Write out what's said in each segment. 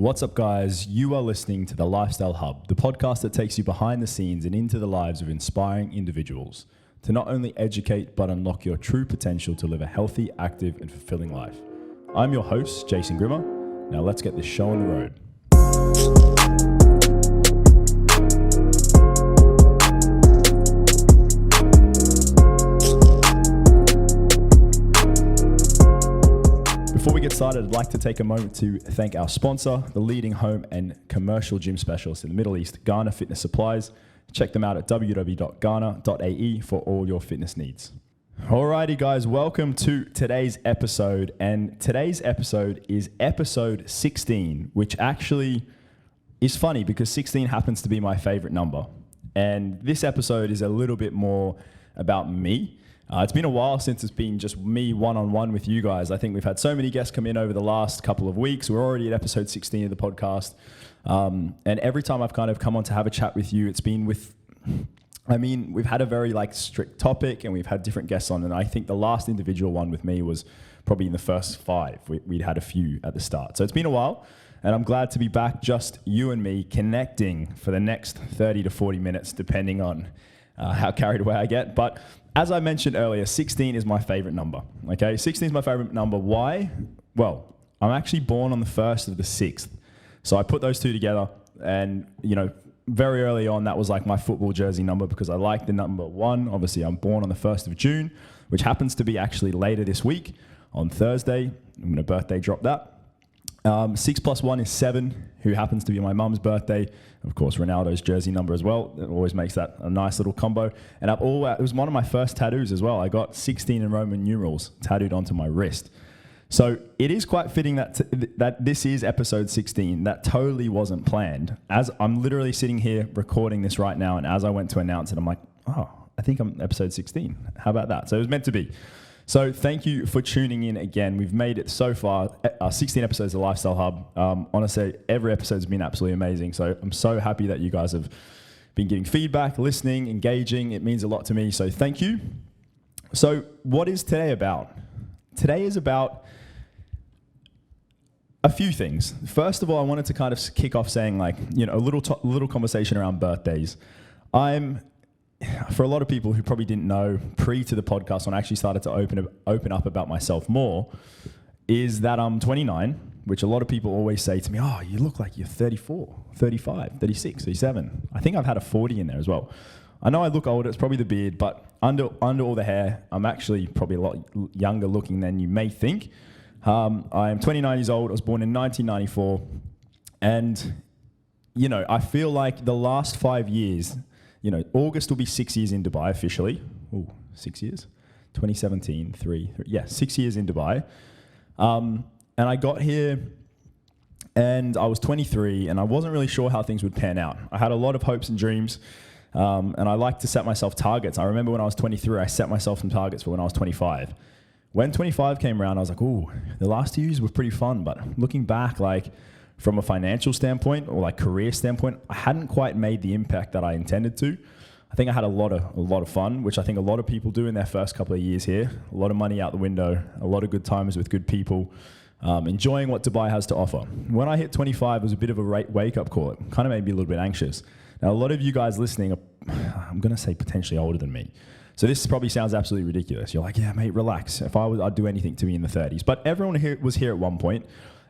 What's up, guys? You are listening to The Lifestyle Hub, the podcast that takes you behind the scenes and into the lives of inspiring individuals to not only educate but unlock your true potential to live a healthy, active, and fulfilling life. I'm your host, Jason Grima. Now let's get this show on the road. Before we get started, I'd like to take a moment to thank our sponsor, the leading home and commercial gym specialist in the Middle East, Ghana Fitness Supplies. Check them out at www.ghana.ae for all your fitness needs. Alrighty, guys, welcome to today's episode. And today's episode is episode 16, which actually is funny because 16 happens to be my favorite number. And this episode is a little bit more about me. It's been a while since it's been just me one-on-one with you guys. I think we've had so many guests come in over the last couple of weeks. We're already at episode 16 of the podcast. And every time I've kind of come on to have a chat with you, it's been with, we've had a very strict topic and we've had different guests on. And I think the last individual one with me was probably in the first 5. We'd had a few at the start. So it's been a while and I'm glad to be back, just you and me connecting for the next 30 to 40 minutes, depending on how carried away I get. But as I mentioned earlier, 16 is my favorite number, okay? 16 is my favorite number. Why? Well, I'm actually born on the 1st of the 6th. So I put those two together and, very early on, that was like my football jersey number because I like the number 1. Obviously, I'm born on the 1st of June, which happens to be actually later this week on Thursday. I'm going to birthday drop that. 6 plus 1 is 7, who happens to be my mum's birthday. Of course, Ronaldo's jersey number as well. It always makes that a nice little combo. And it was one of my first tattoos as well. I got 16 in Roman numerals tattooed onto my wrist. So it is quite fitting that this is episode 16. That totally wasn't planned. As I'm literally sitting here recording this right now, and as I went to announce it, I'm like, oh, I think I'm episode 16. How about that? So it was meant to be. So thank you for tuning in again. We've made it so far, 16 episodes of the Lifestyle Hub. Honestly, every episode's been absolutely amazing. So I'm so happy that you guys have been giving feedback, listening, engaging. It means a lot to me. So thank you. So what is today about? Today is about a few things. First of all, I wanted to kind of kick off saying a little conversation around birthdays. For a lot of people who probably didn't know, pre to the podcast, when I actually started to open up about myself more, is that I'm 29, which a lot of people always say to me, oh, you look like you're 34, 35, 36, 37. I think I've had a 40 in there as well. I know I look older, it's probably the beard, but under all the hair, I'm actually probably a lot younger looking than you may think. I am 29 years old. I was born in 1994. And, I feel like the last 5 years, August will be 6 years in Dubai officially. 6 years? 2017, 6 years in Dubai. And I got here and I was 23 and I wasn't really sure how things would pan out. I had a lot of hopes and dreams and I like to set myself targets. I remember when I was 23, I set myself some targets for when I was 25. When 25 came around, I was like, the last 2 years were pretty fun. But looking back, from a financial standpoint or career standpoint, I hadn't quite made the impact that I intended to. I think I had a lot of fun, which I think a lot of people do in their first couple of years here. A lot of money out the window, a lot of good times with good people, enjoying what Dubai has to offer. When I hit 25, it was a bit of a wake-up call. It kind of made me a little bit anxious. Now, a lot of you guys listening are, I'm going to say, potentially older than me. So this probably sounds absolutely ridiculous. You're like, yeah, mate, relax. If I was, I'd do anything to me in the 30s. But everyone here was here at one point.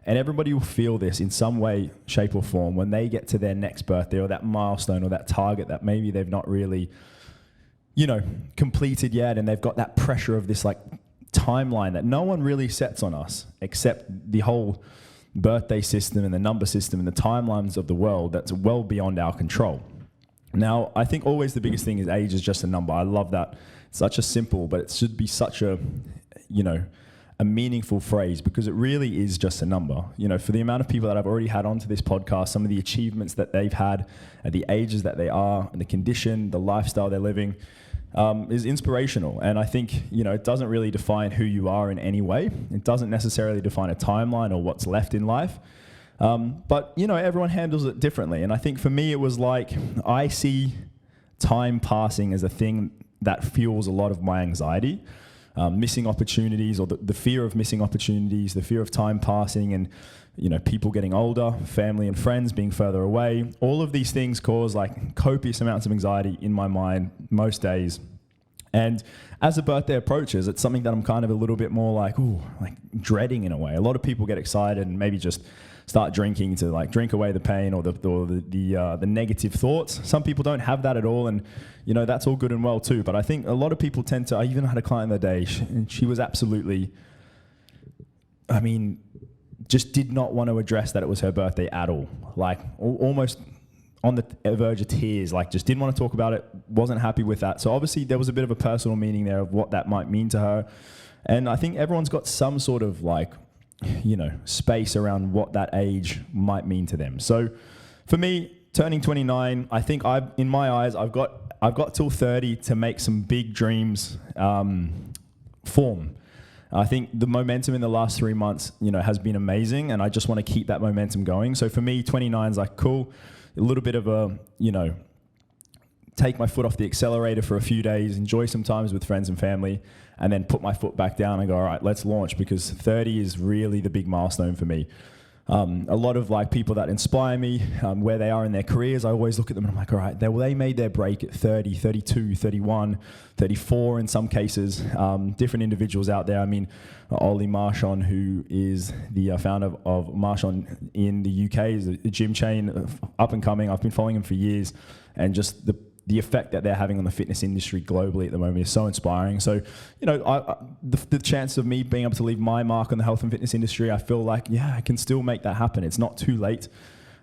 And everybody will feel this in some way, shape or form when they get to their next birthday or that milestone or that target that maybe they've not really, completed yet. And they've got that pressure of this timeline that no one really sets on us except the whole birthday system and the number system and the timelines of the world that's well beyond our control. Now, I think always the biggest thing is age is just a number. I love that. It's such a simple, but it should be such a, a meaningful phrase because it really is just a number. For the amount of people that I've already had onto this podcast, some of the achievements that they've had at the ages that they are and the condition, the lifestyle they're living is inspirational. And I think, it doesn't really define who you are in any way. It doesn't necessarily define a timeline or what's left in life. But everyone handles it differently. And I think for me, it was I see time passing as a thing that fuels a lot of my anxiety. missing opportunities, or the fear of missing opportunities, the fear of time passing, and people getting older, family and friends being further away. All of these things cause like copious amounts of anxiety in my mind most days. And as the birthday approaches, it's something that I'm kind of a little bit more like dreading in a way. A lot of people get excited and maybe just start drinking to like drink away the pain or the negative thoughts. Some people don't have that at all, and that's all good and well too. But I think a lot of people tend to. I even had a client the other day, and she was absolutely, just did not want to address that it was her birthday at all. Like almost on the verge of tears, like just didn't want to talk about it, wasn't happy with that. So obviously there was a bit of a personal meaning there of what that might mean to her. And I think everyone's got some sort of space around what that age might mean to them. So for me, turning 29, I think in my eyes, I've got till 30 to make some big dreams form. I think the momentum in the last 3 months, has been amazing, and I just want to keep that momentum going. So for me, 29 is like cool. A little bit of a, take my foot off the accelerator for a few days, enjoy some times with friends and family, and then put my foot back down and go, all right, let's launch, because 30 is really the big milestone for me. A lot of people that inspire me, where they are in their careers, I always look at them and I'm like, all right, they made their break at 30, 32, 31, 34 in some cases. Different individuals out there. Ollie Marchand, who is the founder of Marchand in the UK, is a gym chain, up and coming. I've been following him for years, and just the effect that they're having on the fitness industry globally at the moment is so inspiring. So, the chance of me being able to leave my mark on the health and fitness industry, I feel like, I can still make that happen. It's not too late.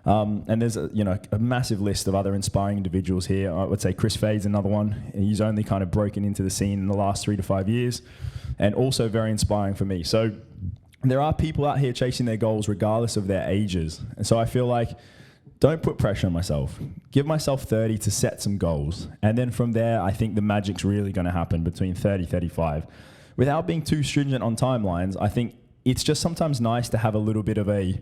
And there's a massive list of other inspiring individuals here. I would say Chris Fade's another one. He's only kind of broken into the scene in the last 3 to 5 years, and also very inspiring for me. So there are people out here chasing their goals regardless of their ages. And so I feel like, don't put pressure on myself. Give myself 30 to set some goals. And then from there, I think the magic's really going to happen between 30, 35. Without being too stringent on timelines, I think it's just sometimes nice to have a little bit of a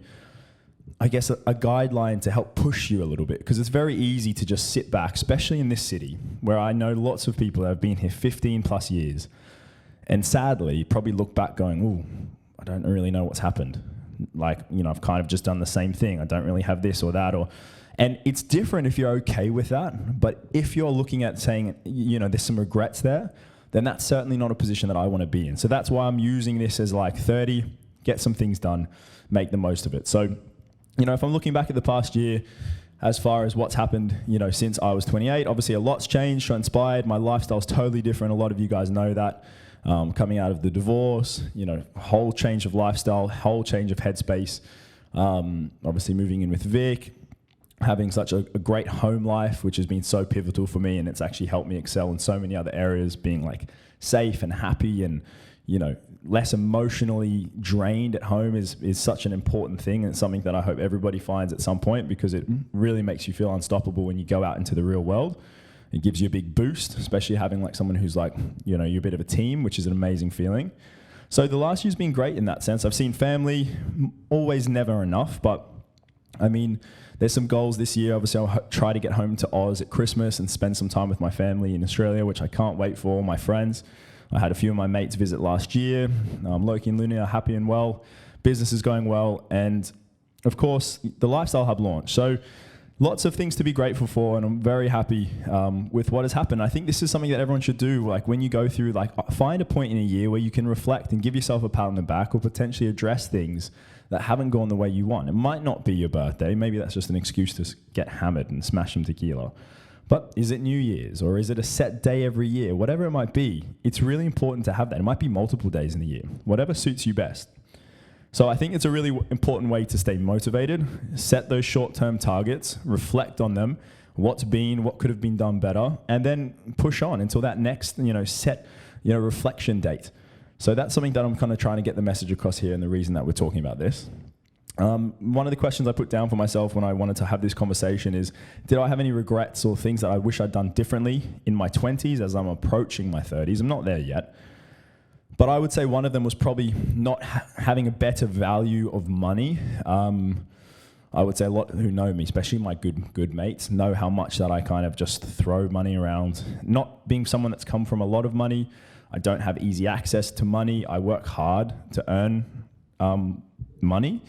guideline to help push you a little bit. Because it's very easy to just sit back, especially in this city, where I know lots of people that have been here 15 plus years. And sadly, probably look back going, ooh, I don't really know what's happened. I've kind of just done the same thing. I don't really have this or that, and it's different if you're okay with that. But if you're looking at saying, there's some regrets there, then that's certainly not a position that I want to be in. So that's why I'm using this as 30, get some things done, make the most of it. So, if I'm looking back at the past year, as far as what's happened, since I was 28, obviously a lot's changed, transpired. My lifestyle's totally different. A lot of you guys know that. Coming out of the divorce, whole change of lifestyle, whole change of headspace. Obviously moving in with Vic, having such a great home life, which has been so pivotal for me, and it's actually helped me excel in so many other areas, being safe and happy, and less emotionally drained at home is such an important thing, and it's something that I hope everybody finds at some point, because it really makes you feel unstoppable when you go out into the real world. It gives you a big boost, especially having someone who's you're a bit of a team, which is an amazing feeling. So the last year's been great in that sense. I've seen family, always never enough, but there's some goals this year. Obviously, I'll try to get home to Oz at Christmas and spend some time with my family in Australia, which I can't wait for, my friends. I had a few of my mates visit last year. Loki and Luna are happy and well. Business is going well. And of course, the Lifestyle Hub launch. So lots of things to be grateful for, and I'm very happy with what has happened. I think this is something that everyone should do. When you go through, find a point in a year where you can reflect and give yourself a pat on the back, or potentially address things that haven't gone the way you want. It might not be your birthday. Maybe that's just an excuse to get hammered and smash some tequila. But is it New Year's, or is it a set day every year? Whatever it might be, it's really important to have that. It might be multiple days in the year, whatever suits you best. So I think it's a really important way to stay motivated, set those short-term targets, reflect on them, what's been, what could have been done better, and then push on until that next, set, reflection date. So that's something that I'm kind of trying to get the message across here, and the reason that we're talking about this. One of the questions I put down for myself when I wanted to have this conversation is, did I have any regrets or things that I wish I'd done differently in my 20s as I'm approaching my 30s? I'm not there yet. But I would say one of them was probably not having a better value of money. I would say a lot who know me, especially my good mates, know how much that I kind of just throw money around. Not being someone that's come from a lot of money, I don't have easy access to money. I work hard to earn money.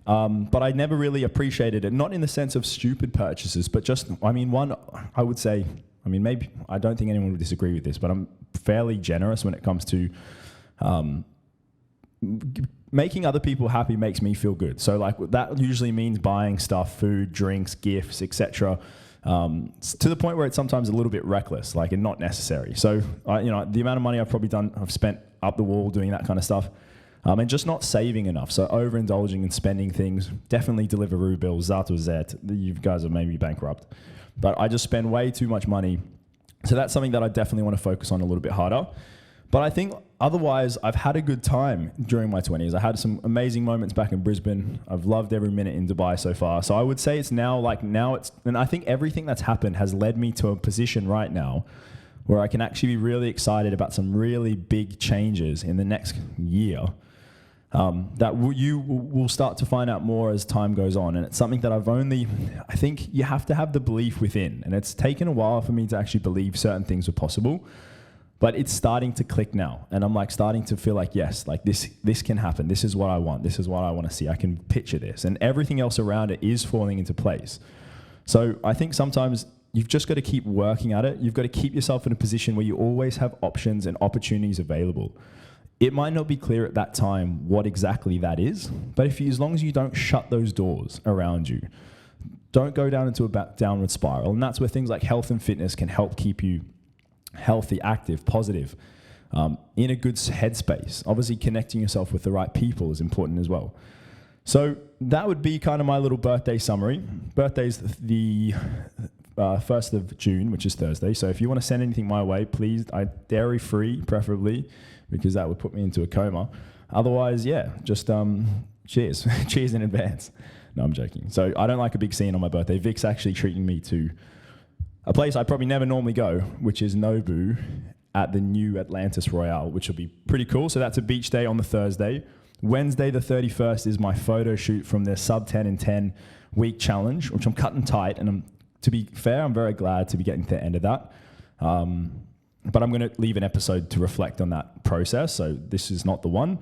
But I never really appreciated it, not in the sense of stupid purchases, but just, I would say, maybe, I don't think anyone would disagree with this, but I'm fairly generous when it comes to making other people happy makes me feel good. So like that usually means buying stuff, food, drinks, gifts, etc. To the point where it's sometimes a little bit reckless, like, and not necessary. So, the amount of money I've spent up the wall doing that kind of stuff, and just not saving enough. So overindulging and spending things, definitely Deliveroo bills, Zato Zet, you guys are maybe bankrupt. But I just spend way too much money. So that's something that I definitely want to focus on a little bit harder. But I think otherwise, I've had a good time during my 20s. I had some amazing moments back in Brisbane. I've loved every minute in Dubai so far. So I would say and I think everything that's happened has led me to a position right now where I can actually be really excited about some really big changes in the next year. That you will start to find out more as time goes on. And it's something that I think you have to have the belief within. And it's taken a while for me to actually believe certain things were possible, but it's starting to click now. And I'm like starting to feel like, yes, like this can happen. This is what I want. This is what I want to see. I can picture this, and everything else around it is falling into place. So I think sometimes you've just got to keep working at it. You've got to keep yourself in a position where you always have options and opportunities available. It might not be clear at that time what exactly that is, but as long as you don't shut those doors around you, don't go down into a downward spiral. And that's where things like health and fitness can help keep you healthy, active, positive, in a good headspace. Obviously, connecting yourself with the right people is important as well. So that would be kind of my little birthday summary. Birthday's the 1st of June, which is Thursday. So if you want to send anything my way, please, dairy-free preferably, because that would put me into a coma. Otherwise, yeah, just cheers. Cheers in advance. No, I'm joking. So I don't like a big scene on my birthday. Vic's actually treating me to a place I probably never normally go, which is Nobu at the new Atlantis Royale, which will be pretty cool. So that's a beach day on the Thursday. Wednesday, the 31st, is my photo shoot from their sub 10 in 10 week challenge, which I'm cutting tight. And to be fair, I'm very glad to be getting to the end of that. But I'm going to leave an episode to reflect on that process. So this is not the one.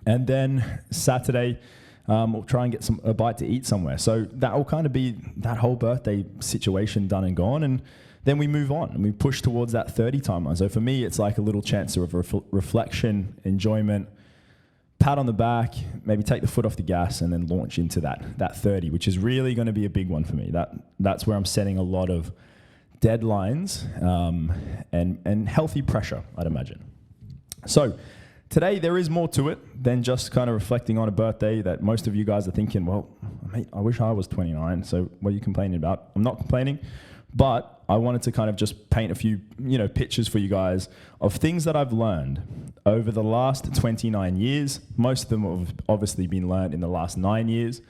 And then Saturday, we'll try and get a bite to eat somewhere. So that will kind of be that whole birthday situation done and gone. And then we move on and we push towards that 30 timeline. So for me, it's like a little chance of reflection, enjoyment, pat on the back, maybe take the foot off the gas, and then launch into that 30, which is really going to be a big one for me. That's where I'm setting a lot of deadlines and healthy pressure, I'd imagine. So today there is more to it than just kind of reflecting on a birthday that most of you guys are thinking, well, mate, I wish I was 29. So what are you complaining about? I'm not complaining, but I wanted to kind of just paint a few, pictures for you guys of things that I've learned over the last 29 years. Most of them have obviously been learned in the last 9 years.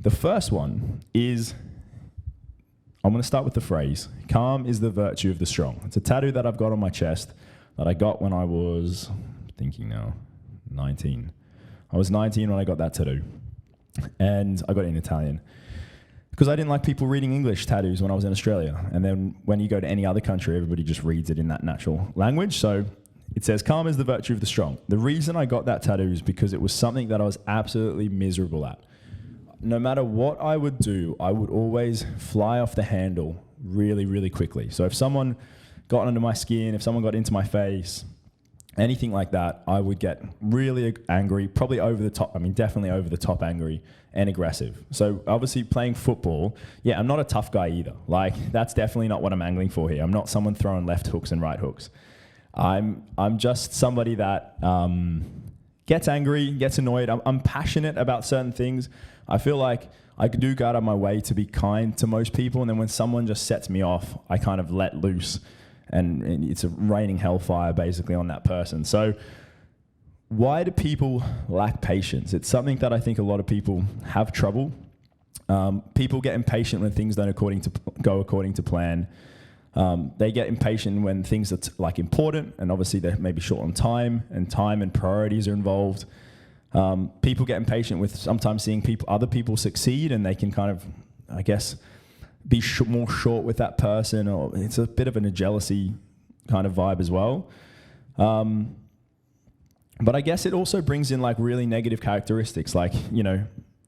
The first one is, I'm going to start with the phrase, calm is the virtue of the strong. It's a tattoo that I've got on my chest that I got when I was, 19. I was 19 when I got that tattoo. And I got it in Italian because I didn't like people reading English tattoos when I was in Australia. And then when you go to any other country, everybody just reads it in that natural language. So it says, calm is the virtue of the strong. The reason I got that tattoo is because it was something that I was absolutely miserable at. No matter what I would do, I would always fly off the handle really, really quickly. So if someone got under my skin, if someone got into my face, anything like that, I would get really angry, probably over the top. Definitely over the top angry and aggressive. So obviously playing football, yeah, I'm not a tough guy either. Like, that's definitely not what I'm angling for here. I'm not someone throwing left hooks and right hooks. I'm just somebody that gets angry, gets annoyed. I'm passionate about certain things. I feel like I do go out of my way to be kind to most people. And then when someone just sets me off, I kind of let loose. And it's a raining hellfire basically on that person. So why do people lack patience? It's something that I think a lot of people have trouble. People get impatient when things don't go according to plan. They get impatient when things are important, and obviously they're maybe short on time and priorities are involved. People get impatient with sometimes seeing other people succeed, and they can kind of, I guess, be more short with that person, or it's a bit of a jealousy kind of vibe as well. But I guess it also brings in like really negative characteristics, like, you know,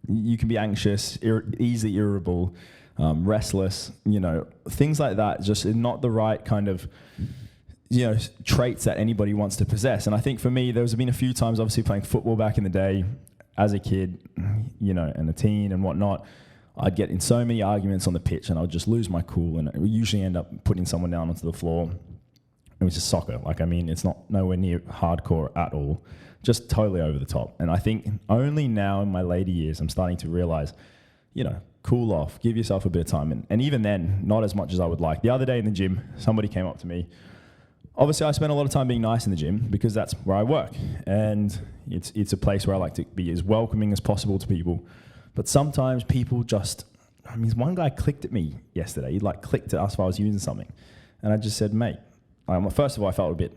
you can be anxious, easily irritable, restless, you know, things like that, just not the right kind of, you know, traits that anybody wants to possess. And I think for me, there's been a few times, obviously playing football back in the day as a kid, you know, and a teen and whatnot, I'd get in so many arguments on the pitch and I would just lose my cool, and it would usually end up putting someone down onto the floor. It was just soccer. Like, I mean, it's not nowhere near hardcore at all, just totally over the top. And I think only now in my later years, I'm starting to realize, you know, cool off, give yourself a bit of time. And even then, not as much as I would like. The other day in the gym, somebody came up to me. Obviously, I spend a lot of time being nice in the gym because that's where I work. And it's a place where I like to be as welcoming as possible to people. But sometimes people just, I mean, one guy clicked at me yesterday. He like clicked at us while I was using something. And I just said, mate, first of all, I felt a bit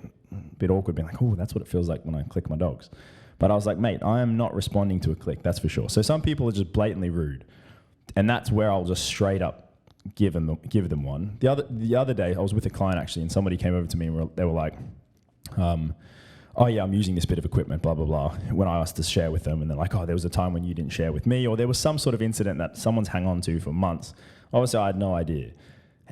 awkward being like, oh, that's what it feels like when I click my dogs. But I was like, mate, I am not responding to a click, that's for sure. So some people are just blatantly rude. And that's where I'll just straight up give them one. The other day, I was with a client actually, and somebody came over to me and they were like, oh yeah, I'm using this bit of equipment, blah, blah, blah, when I asked to share with them. And they're like, oh, there was a time when you didn't share with me, or there was some sort of incident that someone's hung on to for months. Obviously, I had no idea.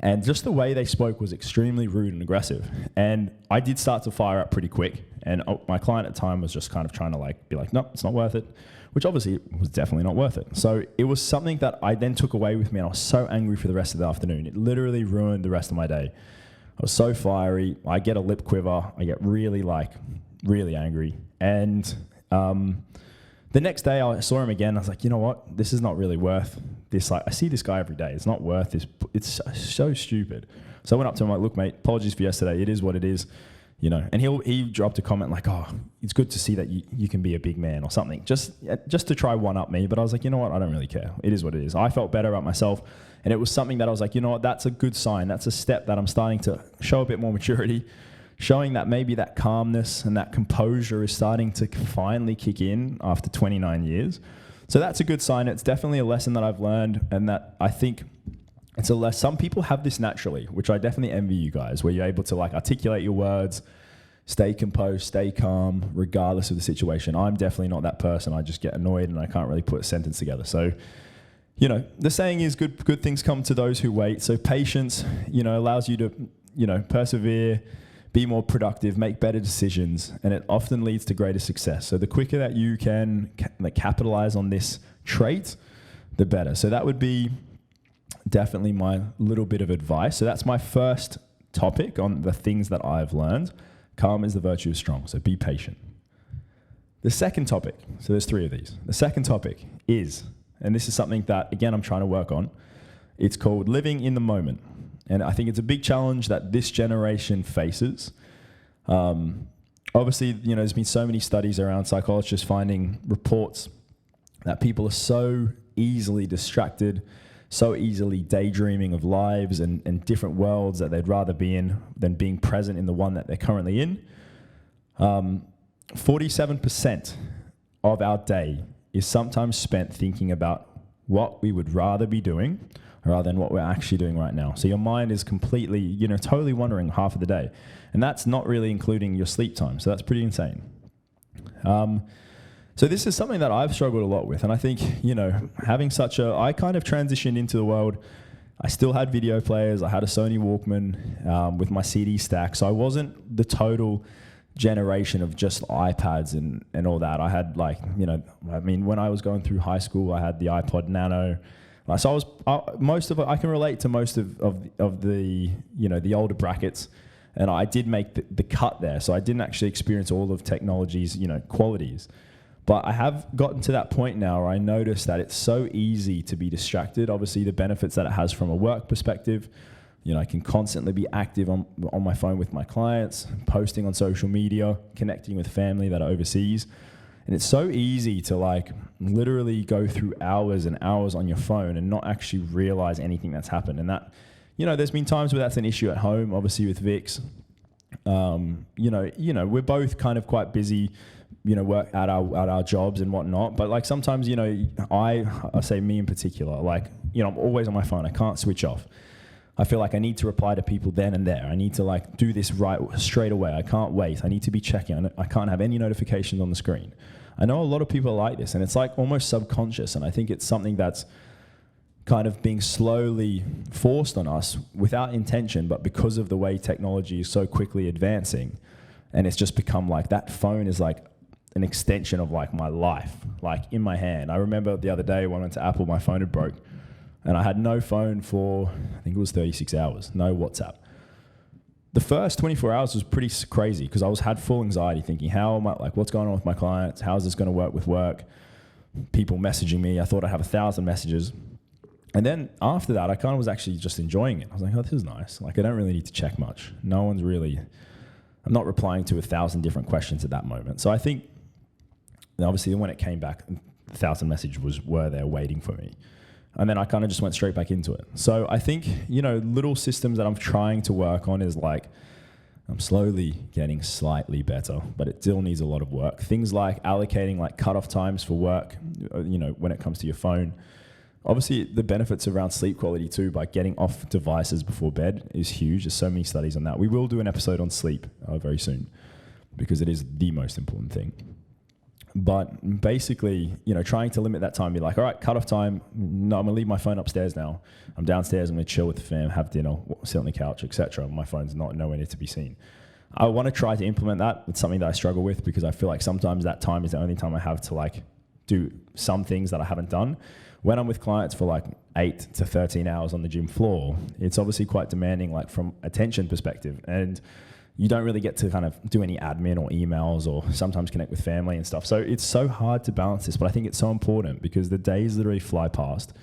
And just the way they spoke was extremely rude and aggressive. And I did start to fire up pretty quick. And my client at the time was just kind of trying to like be like, no, it's not worth it, which obviously was definitely not worth it. So it was something that I then took away with me, and I was so angry for the rest of the afternoon. It literally ruined the rest of my day. I was so fiery. I get a lip quiver. I get really angry. And the next day I saw him again. I was like, you know what? This is not really worth this. Like, I see this guy every day. It's not worth this. It's so stupid. So I went up to him like, look, mate, apologies for yesterday. It is what it is, you know. And he dropped a comment like, oh, it's good to see that you can be a big man or something, just to try one up me. But I was like, you know what? I don't really care. It is what it is. I felt better about myself. And it was something that I was like, you know what? That's a good sign. That's a step that I'm starting to show a bit more maturity, showing that maybe that calmness and that composure is starting to finally kick in after 29 years. So that's a good sign. It's definitely a lesson that I've learned, and that I think it's a lesson. Some people have this naturally, which I definitely envy you guys, where you're able to like articulate your words, stay composed, stay calm, regardless of the situation. I'm definitely not that person. I just get annoyed and I can't really put a sentence together. So, you know, the saying is good things come to those who wait. So patience, you know, allows you to, you know, persevere, be more productive, make better decisions, and it often leads to greater success. So the quicker that you can capitalize on this trait, the better. So that would be definitely my little bit of advice. So that's my first topic on the things that I've learned. Calm is the virtue of strong, so be patient. The second topic, so there's 3 of these. The second topic is, and this is something that, again, I'm trying to work on, it's called living in the moment. And I think it's a big challenge that this generation faces. Obviously, you know, there's been so many studies around psychologists finding reports that people are so easily distracted, so easily daydreaming of lives and different worlds that they'd rather be in than being present in the one that they're currently in. 47% of our day is sometimes spent thinking about what we would rather be doing rather than what we're actually doing right now. So your mind is completely, you know, totally wandering half of the day. And that's not really including your sleep time. So that's pretty insane. So this is something that I've struggled a lot with. And I think, you know, I kind of transitioned into the world. I still had video players. I had a Sony Walkman with my CD stack. So I wasn't the total generation of just iPads and all that. I had like, you know, I mean, when I was going through high school, I had the iPod Nano. So I can relate to most of the, you know, the older brackets, and I did make the cut there. So I didn't actually experience all of technology's, you know, qualities. But I have gotten to that point now where I notice that it's so easy to be distracted. Obviously, the benefits that it has from a work perspective, you know, I can constantly be active on my phone with my clients, posting on social media, connecting with family that are overseas. And it's so easy to like literally go through hours and hours on your phone and not actually realize anything that's happened. And that, you know, there's been times where that's an issue at home, obviously with Vix. You know, we're both kind of quite busy, you know, work at our jobs and whatnot. But like sometimes, you know, I say me in particular, like, you know, I'm always on my phone. I can't switch off. I feel like I need to reply to people then and there. I need to like do this right straight away. I can't wait. I need to be checking. I can't have any notifications on the screen. I know a lot of people are like this, and it's like almost subconscious. And I think it's something that's kind of being slowly forced on us without intention, but because of the way technology is so quickly advancing. And it's just become like that phone is like an extension of like my life, like in my hand. I remember the other day when I went to Apple, my phone had broke. And I had no phone for, I think it was 36 hours, no WhatsApp. The first 24 hours was pretty crazy because I had full anxiety thinking, how am I, like, what's going on with my clients? How is this going to work with work? People messaging me. I thought I'd have 1,000 messages. And then after that, I kind of was actually just enjoying it. I was like, oh, this is nice. Like, I don't really need to check much. No one's really, I'm not replying to 1,000 different questions at that moment. So I think, obviously, when it came back, 1,000 messages were there waiting for me. And then I kind of just went straight back into it. So I think, little systems that I'm trying to work on is like, I'm slowly getting slightly better, but it still needs a lot of work. Things like allocating like cutoff times for work, when it comes to your phone. Obviously, the benefits around sleep quality too, by getting off devices before bed is huge. There's so many studies on that. We will do an episode on sleep very soon because it is the most important thing. But basically, trying to limit that time, be like, all right, cut off time. No, I'm gonna leave my phone upstairs now. I'm downstairs. I'm gonna chill with the fam, have dinner, sit on the couch, etc. My phone's nowhere near to be seen. I want to try to implement that. It's something that I struggle with because I feel like sometimes that time is the only time I have to like do some things that I haven't done. When I'm with clients for like 8 to 13 hours on the gym floor, it's obviously quite demanding, like from attention perspective, and you don't really get to kind of do any admin or emails or sometimes connect with family and stuff. So it's so hard to balance this, but I think it's so important because the days literally fly past.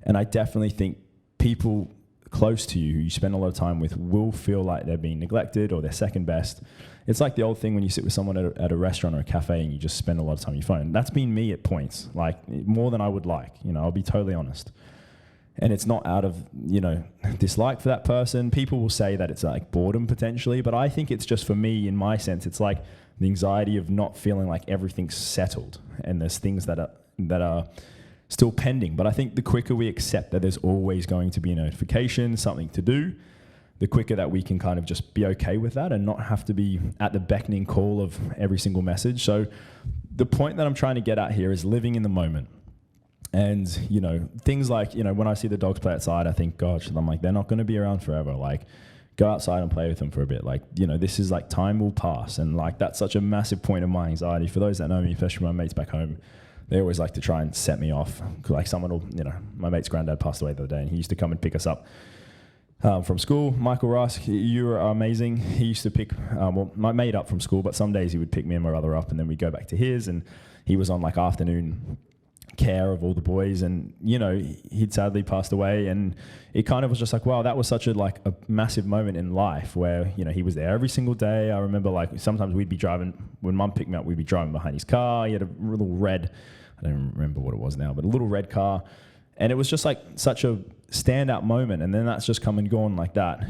And I definitely think people close to you who you spend a lot of time with will feel like they're being neglected or they're second best. It's like the old thing when you sit with someone at a restaurant or a cafe and you just spend a lot of time on your phone. That's been me at points, like more than I would like, I'll be totally honest. And it's not out of, dislike for that person. People will say that it's like boredom potentially, but I think it's just for me, in my sense, it's like the anxiety of not feeling like everything's settled and there's things that are still pending. But I think the quicker we accept that there's always going to be a notification, something to do, the quicker that we can kind of just be okay with that and not have to be at the beckoning call of every single message. So the point that I'm trying to get at here is living in the moment. And, things like, when I see the dogs play outside, I think, gosh, I'm like, they're not going to be around forever. Like, go outside and play with them for a bit. Like, this is like time will pass. And like, that's such a massive point of my anxiety. For those that know me, especially my mates back home, they always like to try and set me off. Like someone will, my mate's granddad passed away the other day and he used to come and pick us up from school. Michael Rusk, you are amazing. He used to pick, my mate up from school, but some days he would pick me and my brother up and then we'd go back to his, and he was on like afternoon care of all the boys, and he'd sadly passed away, and it kind of was just like, wow, that was such a massive moment in life where he was there every single day. I remember like sometimes we'd be driving, when mum picked me up, we'd be driving behind his car. He had a little red, I don't remember what it was now, but a little red car, and it was just like such a standout moment, and then that's just come and gone like that.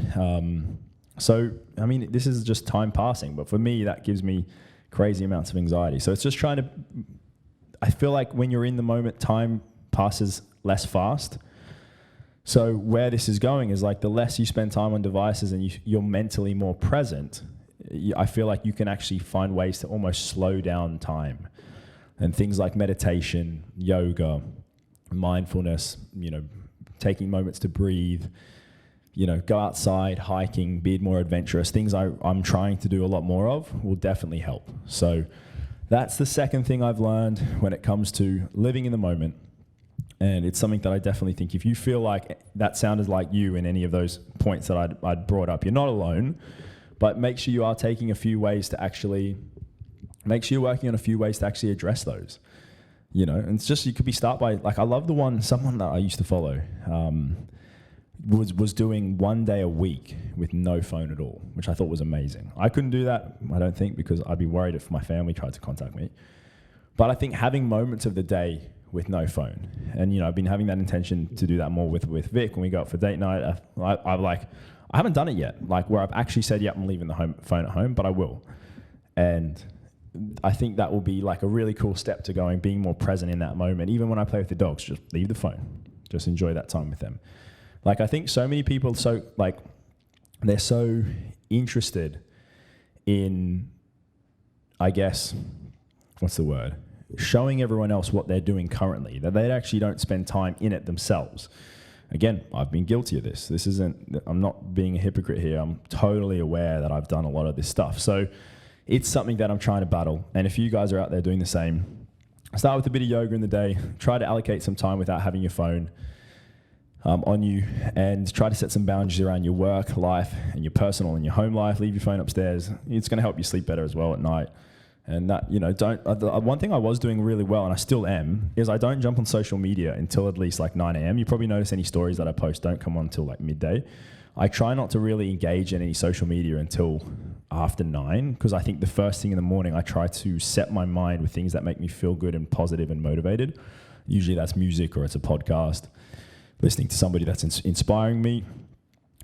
So I mean, this is just time passing, but for me that gives me crazy amounts of anxiety. So it's just trying to, I feel like when you're in the moment, time passes less fast. So where this is going is like the less you spend time on devices and you're mentally more present, I feel like you can actually find ways to almost slow down time. And things like meditation, yoga, mindfulness, taking moments to breathe, go outside, hiking, be more adventurous, things I'm trying to do a lot more of will definitely help. So that's the second thing I've learned when it comes to living in the moment. And it's something that I definitely think if you feel like that sounded like you in any of those points that I'd brought up, you're not alone, but make sure you are taking a few ways to actually, make sure you're working on a few ways to actually address those. And it's just, you could start by, like, I love someone that I used to follow, was doing 1 day a week with no phone at all, which I thought was amazing. I couldn't do that, I don't think, because I'd be worried if my family tried to contact me. But I think having moments of the day with no phone, and I've been having that intention to do that more with Vic when we go out for date night. I haven't done it yet, like where I've actually said, I'm leaving the phone at home, but I will. And I think that will be like a really cool step to being more present in that moment. Even when I play with the dogs, just leave the phone, just enjoy that time with them. Like, I think so many people, they're so interested in, I guess, what's the word? Showing everyone else what they're doing currently, that they actually don't spend time in it themselves. Again, I've been guilty of this. I'm not being a hypocrite here. I'm totally aware that I've done a lot of this stuff. So it's something that I'm trying to battle. And if you guys are out there doing the same, start with a bit of yoga in the day. Try to allocate some time without having your phone on you, and try to set some boundaries around your work life and your personal and your home life. Leave your phone upstairs. It's going to help you sleep better as well at night. And that, one thing I was doing really well, and I still am, is I don't jump on social media until at least like 9 a.m. You probably notice any stories that I post don't come on until like midday. I try not to really engage in any social media until after 9, because I think the first thing in the morning, I try to set my mind with things that make me feel good and positive and motivated. Usually that's music, or it's a podcast, listening to somebody that's inspiring me.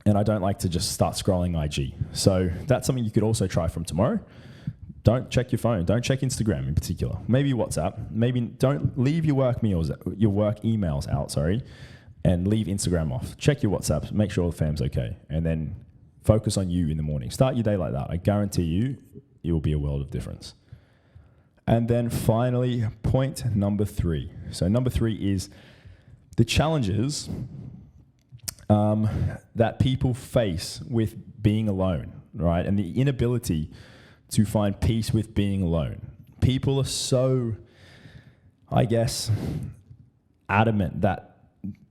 And I don't like to just start scrolling IG. So that's something you could also try from tomorrow. Don't check your phone. Don't check Instagram in particular. Maybe WhatsApp. Maybe don't leave your work emails out, and leave Instagram off. Check your WhatsApp. Make sure the fam's okay. And then focus on you in the morning. Start your day like that. I guarantee you, it will be a world of difference. And then finally, point number 3. So number 3 is the challenges that people face with being alone, right? And the inability to find peace with being alone. People are so, I guess, adamant that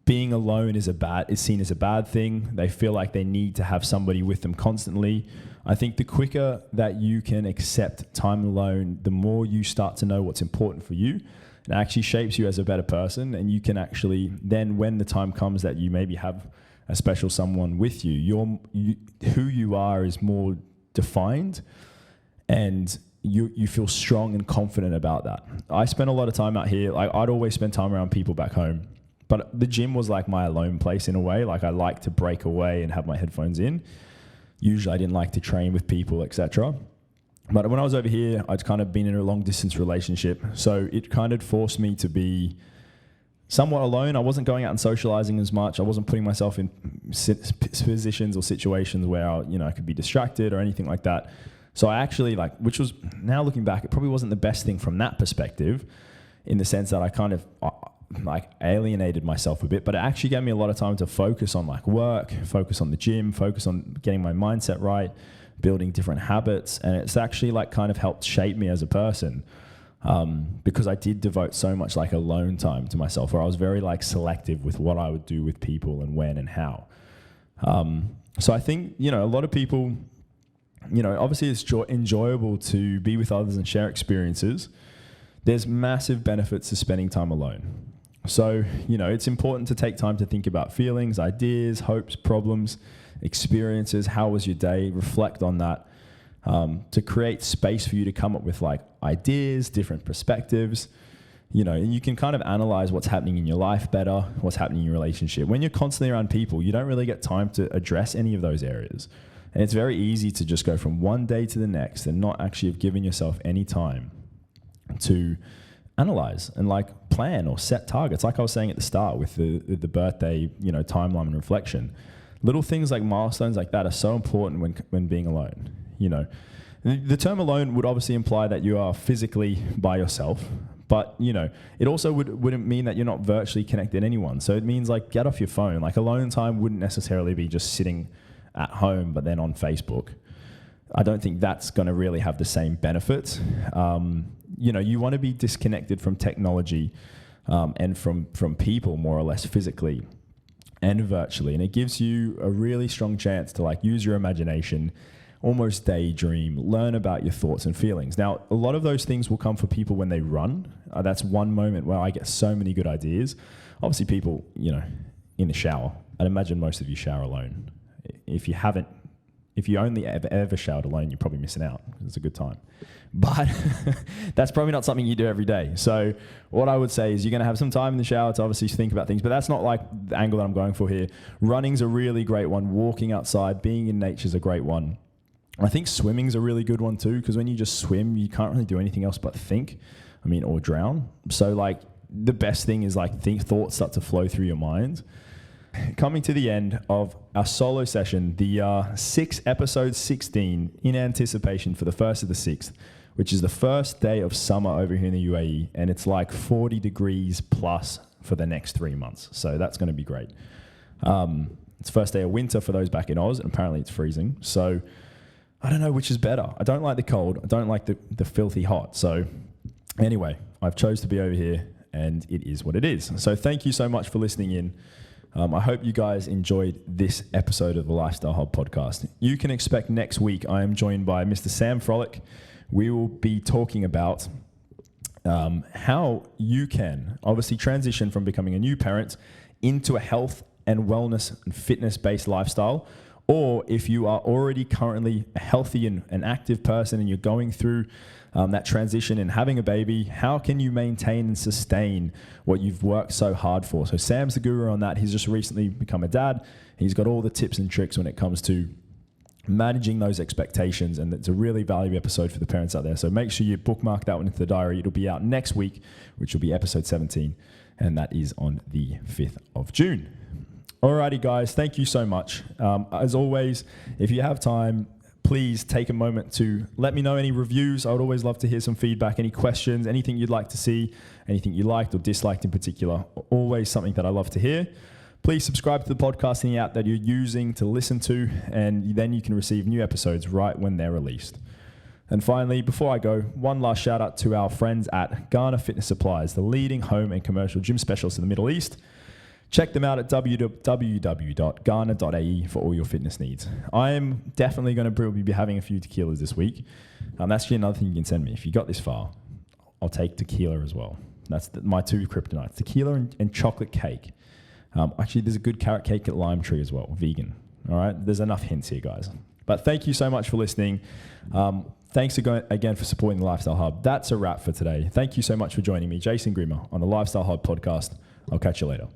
being alone is seen as a bad thing. They feel like they need to have somebody with them constantly. I think the quicker that you can accept time alone, the more you start to know what's important for you. It actually shapes you as a better person, and you can actually then, when the time comes that you maybe have a special someone with you, who you are is more defined, and you feel strong and confident about that. I spent a lot of time out here. Like, I'd always spend time around people back home, but the gym was like my alone place in a way. Like, I like to break away and have my headphones in. Usually I didn't like to train with people, etc. But when I was over here, I'd kind of been in a long distance relationship. So it kind of forced me to be somewhat alone. I wasn't going out and socializing as much. I wasn't putting myself in positions or situations where I could be distracted or anything like that. So I actually, which was, now looking back, it probably wasn't the best thing from that perspective, in the sense that I kind of alienated myself a bit, but it actually gave me a lot of time to focus on work, focus on the gym, focus on getting my mindset right, building different habits. And it's actually kind of helped shape me as a person, because I did devote so much alone time to myself, where I was very selective with what I would do with people and when and how. So I think, a lot of people, obviously it's enjoyable to be with others and share experiences. There's massive benefits to spending time alone. So, it's important to take time to think about feelings, ideas, hopes, problems, experiences. How was your day? Reflect on that, to create space for you to come up with ideas, different perspectives, and you can kind of analyze what's happening in your life better, what's happening in your relationship. When you're constantly around people, you don't really get time to address any of those areas. And it's very easy to just go from one day to the next and not actually have given yourself any time to analyze and plan or set targets. Like I was saying at the start with the birthday, timeline and reflection. Little things like milestones like that are so important when being alone. The term alone would obviously imply that you are physically by yourself, but it also wouldn't mean that you're not virtually connected to anyone. So it means get off your phone. Alone time wouldn't necessarily be just sitting at home but then on Facebook. I don't think that's going to really have the same benefits. You want to be disconnected from technology and from people, more or less physically and virtually. And it gives you a really strong chance to use your imagination, almost daydream, learn about your thoughts and feelings. Now, a lot of those things will come for people when they run. That's one moment where I get so many good ideas. Obviously, people, in the shower. I'd imagine most of you shower alone. If you only ever showered alone, you're probably missing out. It's a good time. But that's probably not something you do every day. So what I would say is you're going to have some time in the shower to obviously think about things, but that's not the angle that I'm going for here. Running's a really great one. Walking outside, being in nature's a great one. I think swimming's a really good one too, because when you just swim, you can't really do anything else but think, or drown. So the best thing is thoughts start to flow through your mind. coming to the end of our solo session, the episode 16, in anticipation for the first of the 6th, which is the first day of summer over here in the UAE, and it's like 40 degrees plus for the next 3 months. So that's going to be great. It's first day of winter for those back in Oz, and apparently it's freezing. So I don't know which is better. I don't like the cold. I don't like the filthy hot. So anyway, I've chose to be over here, and it is what it is. So thank you so much for listening in. I hope you guys enjoyed this episode of the Lifestyle Hub podcast. You can expect next week I am joined by Mr. Sam Frolick. We will be talking about how you can obviously transition from becoming a new parent into a health and wellness and fitness-based lifestyle, or if you are already currently a healthy and active person and you're going through that transition and having a baby, how can you maintain and sustain what you've worked so hard for? So Sam's the guru on that. He's just recently become a dad. He's got all the tips and tricks when it comes to managing those expectations, and it's a really valuable episode for the parents out there. So make sure you bookmark that one into the diary. It'll be out next week, which will be episode 17, and that is on the 5th of June. Alrighty, guys, thank you so much. As always, if you have time, please take a moment to let me know any reviews. I would always love to hear some feedback, any questions, anything you'd like to see, anything you liked or disliked in particular. Always something that I love to hear. Please subscribe to the podcast in the app that you're using to listen to, and then you can receive new episodes right when they're released. And finally, before I go, one last shout out to our friends at Ghana Fitness Supplies, the leading home and commercial gym specialist in the Middle East. Check them out at www.ghana.ae for all your fitness needs. I am definitely going to probably be having a few tequilas this week. That's actually another thing you can send me. If you got this far, I'll take tequila as well. That's my 2 kryptonites, tequila and chocolate cake. Actually, there's a good carrot cake at Lime Tree as well, vegan. All right, there's enough hints here, guys. But thank you so much for listening. Thanks again for supporting the Lifestyle Hub. That's a wrap for today. Thank you so much for joining me, Jason Grima, on the Lifestyle Hub podcast. I'll catch you later.